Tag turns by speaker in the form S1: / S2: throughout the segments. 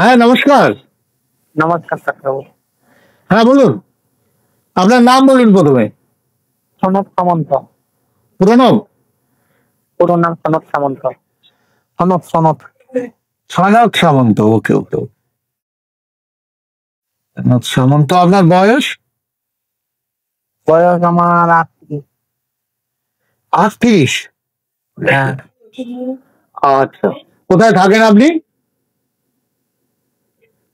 S1: হ্যাঁ, নমস্কার।
S2: নমস্কার ডাক্তারবাবু।
S1: হ্যাঁ, বলুন। আপনার নাম বলুন প্রথমে।
S2: সনৎ সামন্ত।
S1: প্রণব?
S2: পুরো নাম সনৎ সামন্ত। সনৎ সনৎ
S1: সনৎ সামন্ত। ওকে ওকে। সনৎ সামন্ত। আপনার বয়স?
S2: বয়স আমার 38।
S1: 38?
S2: হ্যাঁ।
S1: আচ্ছা, কোথায় থাকেন আপনি?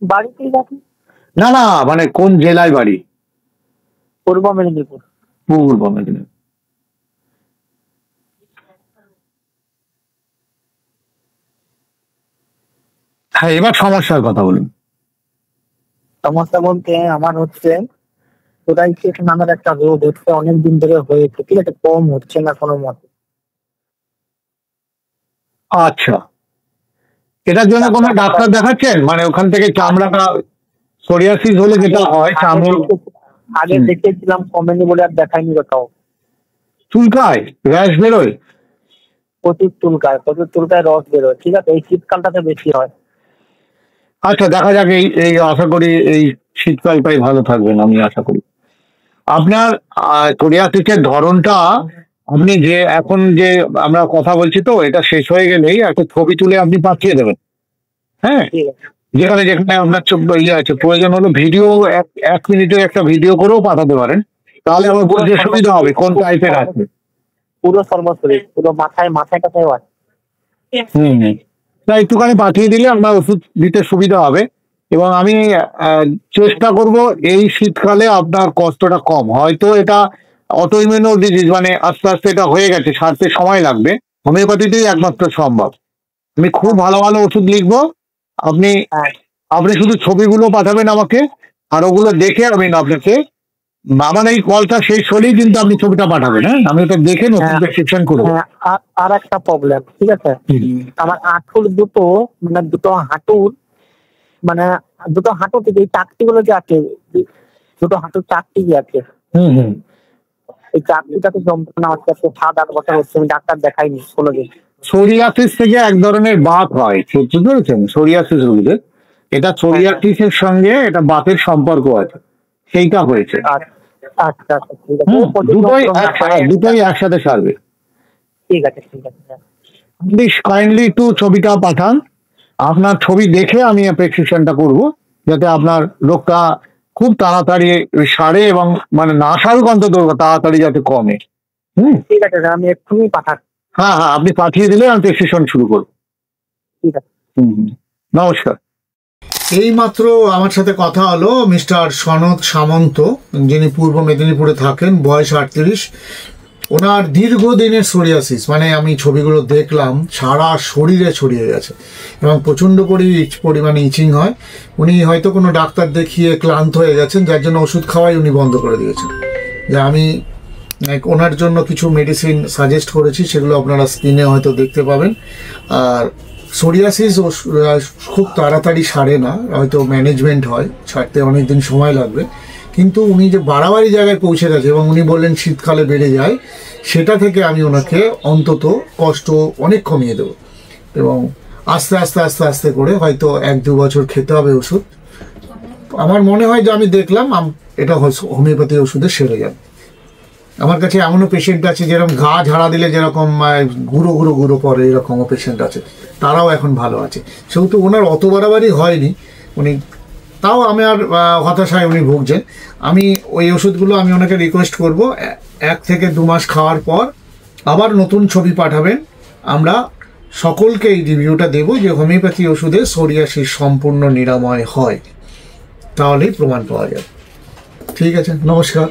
S2: বাড়িতেই থাকি।
S1: না না, মানে কোন জেলায় বাড়ি?
S2: পূর্ব মেদিনীপুর।
S1: পূর্ব মেদিনীপুর। হ্যাঁ, এবার সমস্যার কথা বলুন।
S2: সমস্যা বলতে আমার হচ্ছে সোরাইসিস নামের একটা রোগ হচ্ছে, অনেকদিন ধরে হয়েছে, ঠিক আছে, কম হচ্ছে না কোনো মতে।
S1: আচ্ছা, এটার জন্য কোনো ডাক্তার দেখাচ্ছেন? মানে ওখান থেকে চামড়াটা সোরিয়াসিস হলে যেটা হয় চামড়া
S2: আগে দেখেছিলাম, কমেনি বলে আর দেখাইনি কোথাও।
S1: চুলকায়, র্যাশ বেরোয়?
S2: প্রচুর চুলকায় রস বেরোয়, ঠিক আছে, এই শীতকালটাতে বেশি হয়।
S1: আচ্ছা, দেখা যাক। এই এই আশা করি এই শীতকালটাই ভালো থাকবেন, আমি আশা করি। আপনার সোরিয়াসিসের ধরনটা, আপনি যে এখন যে আমরা কথা বলছি, তো এটা শেষ হয়ে গেলেই একটা ছবি তুলে আপনি পাঠিয়ে দেবেন। হ্যাঁ,
S2: ঠিক আছে।
S1: যেখানে যেখানে আপনার ইয়ে আছে, প্রয়োজন হলো ভিডিও, এক মিনিটের একটা ভিডিও করেও পাঠাতে পারেন, তাহলে আমার বুঝতে সুবিধা হবে কোন টাইপের আছে।
S2: পুরো সর্বশরীর, পুরো মাথায় কাছেও আছে।
S1: তা একটুখানি পাঠিয়ে দিলে আমরা ওষুধ দিতে সুবিধা হবে। এবং আমি চেষ্টা করব এই শীতকালে আপনার কষ্টটা কম। হয়তো এটা অটোইমিউন ডিজিজ, মানে আস্তে আস্তে এটা হয়ে গেছে, সারতে সময় লাগবে। হোমিওপ্যাথিতেই একমাত্র সম্ভব। আমি খুব ভালো ভালো ওষুধ লিখবো। আপনি আপনি শুধু ছবিগুলো পাঠাবেন আমাকে, আর ওগুলো দেখে আমি আপনাকে, আমার এই কলটা শেষ হলেই কিন্তু আপনি ছবিটা পাঠাবেন। হ্যাঁ, আমি ওটা দেখে নতুন প্রেসক্রিপশন করবো।
S2: আর একটা প্রবলেম, ঠিক আছে, আমার আঁঠুর দুটো, মানে দুটো হাঁটুর, মানে দুটো হাঁটু থেকে এই চাকতি গুলো যে আছে, দুটো হাঁটুর চাকতি যে আছে, এই চাকতিটাতে যন্ত্রণা হচ্ছে, 7-8 বছর হচ্ছে, আমি ডাক্তার দেখাইনি কোনোদিন।
S1: সোরিয়াসিস থেকে এক ধরনের বাত হয়, বুঝতে পেরেছেন? সোরিয়াসিস রোগীদের এটা সোরিয়াসিসের সঙ্গে এটা বাতের সম্পর্ক আছে, সেইটা হয়েছে।
S2: আচ্ছা আচ্ছা, ঠিক আছে,
S1: দুটোই একসাথে সারবে।
S2: ঠিক আছে ঠিক আছে।
S1: প্লিজ কাইন্ডলি একটু ছবিটা পাঠান। আপনার ছবি দেখে আমি প্রেসক্রিপশনটা করব, যাতে আপনার রোগটা খুব তাড়াতাড়ি সারে, এবং মানে না সারুক অন্তত তাড়াতাড়ি যাতে কমে।
S2: ঠিক আছে, আমি এক্ষুনি পাঠাচ্ছি।
S1: হ্যাঁ হ্যাঁ, আপনি পাঠিয়ে দিলে আমি প্রেসক্রিপশন শুরু করব।
S2: ঠিক আছে।
S1: নমস্কার। এইমাত্র আমার সাথে কথা হলো মিস্টার সনৎ সামন্ত, যিনি পূর্ব মেদিনীপুরে থাকেন, বয়স 38। ওনার দীর্ঘদিনের সোরিয়াসিস, মানে আমি ছবিগুলো দেখলাম, সারা শরীরে ছড়িয়ে গেছে এবং প্রচণ্ড পরিমাণে ইচিং হয়। উনি হয়তো কোনো ডাক্তার দেখিয়ে ক্লান্ত হয়ে গেছেন, যার জন্য ওষুধ খাওয়াই উনি বন্ধ করে দিয়েছেন। যে আমি ওনার জন্য কিছু মেডিসিন সাজেস্ট করেছি, সেগুলো আপনারা স্ক্রিনে হয়তো দেখতে পাবেন। আর সোরিয়াসিস খুব তাড়াতাড়ি সারে না, হয়তো ম্যানেজমেন্ট হয়, ছাড়তে অনেকদিন সময় লাগবে। কিন্তু উনি যে বাড়াবাড়ি জায়গায় পৌঁছে গেছে এবং উনি বললেন শীতকালে বেড়ে যায়, সেটা থেকে আমি ওনাকে অন্তত কষ্ট অনেক কমিয়ে দেবো। এবং আস্তে আস্তে আস্তে আস্তে করে হয়তো 1-2 বছর খেতে হবে ওষুধ। আমার মনে হয় যে আমি দেখলাম এটা হোমিওপ্যাথি ওষুধে সেরে যাবে। আমার কাছে এমনও পেশেন্ট আছে, যেরকম গা ঝাড়া দিলে যেরকম গুঁড়ো গুঁড়ো গুঁড়ো পরে, এরকমও পেশেন্ট আছে, তারাও এখন ভালো আছে। সেহেতু ওনার অত বাড়াবাড়ি হয়নি, উনি তাও আমার হতাশায় উনি ভুগছেন। আমি ওই ওষুধগুলো আমি ওনাকে রিকোয়েস্ট করব 1 থেকে 2 মাস খাওয়ার পর আবার নতুন ছবি পাঠাবেন। আমরা সকলকে এই রিভিউটা দেব যে হোমিওপ্যাথি ওষুধে সোরিয়াসিস সম্পূর্ণ নিরাময় হয়, তাহলেই প্রমাণ পাওয়া যাবে। ঠিক আছে, নমস্কার।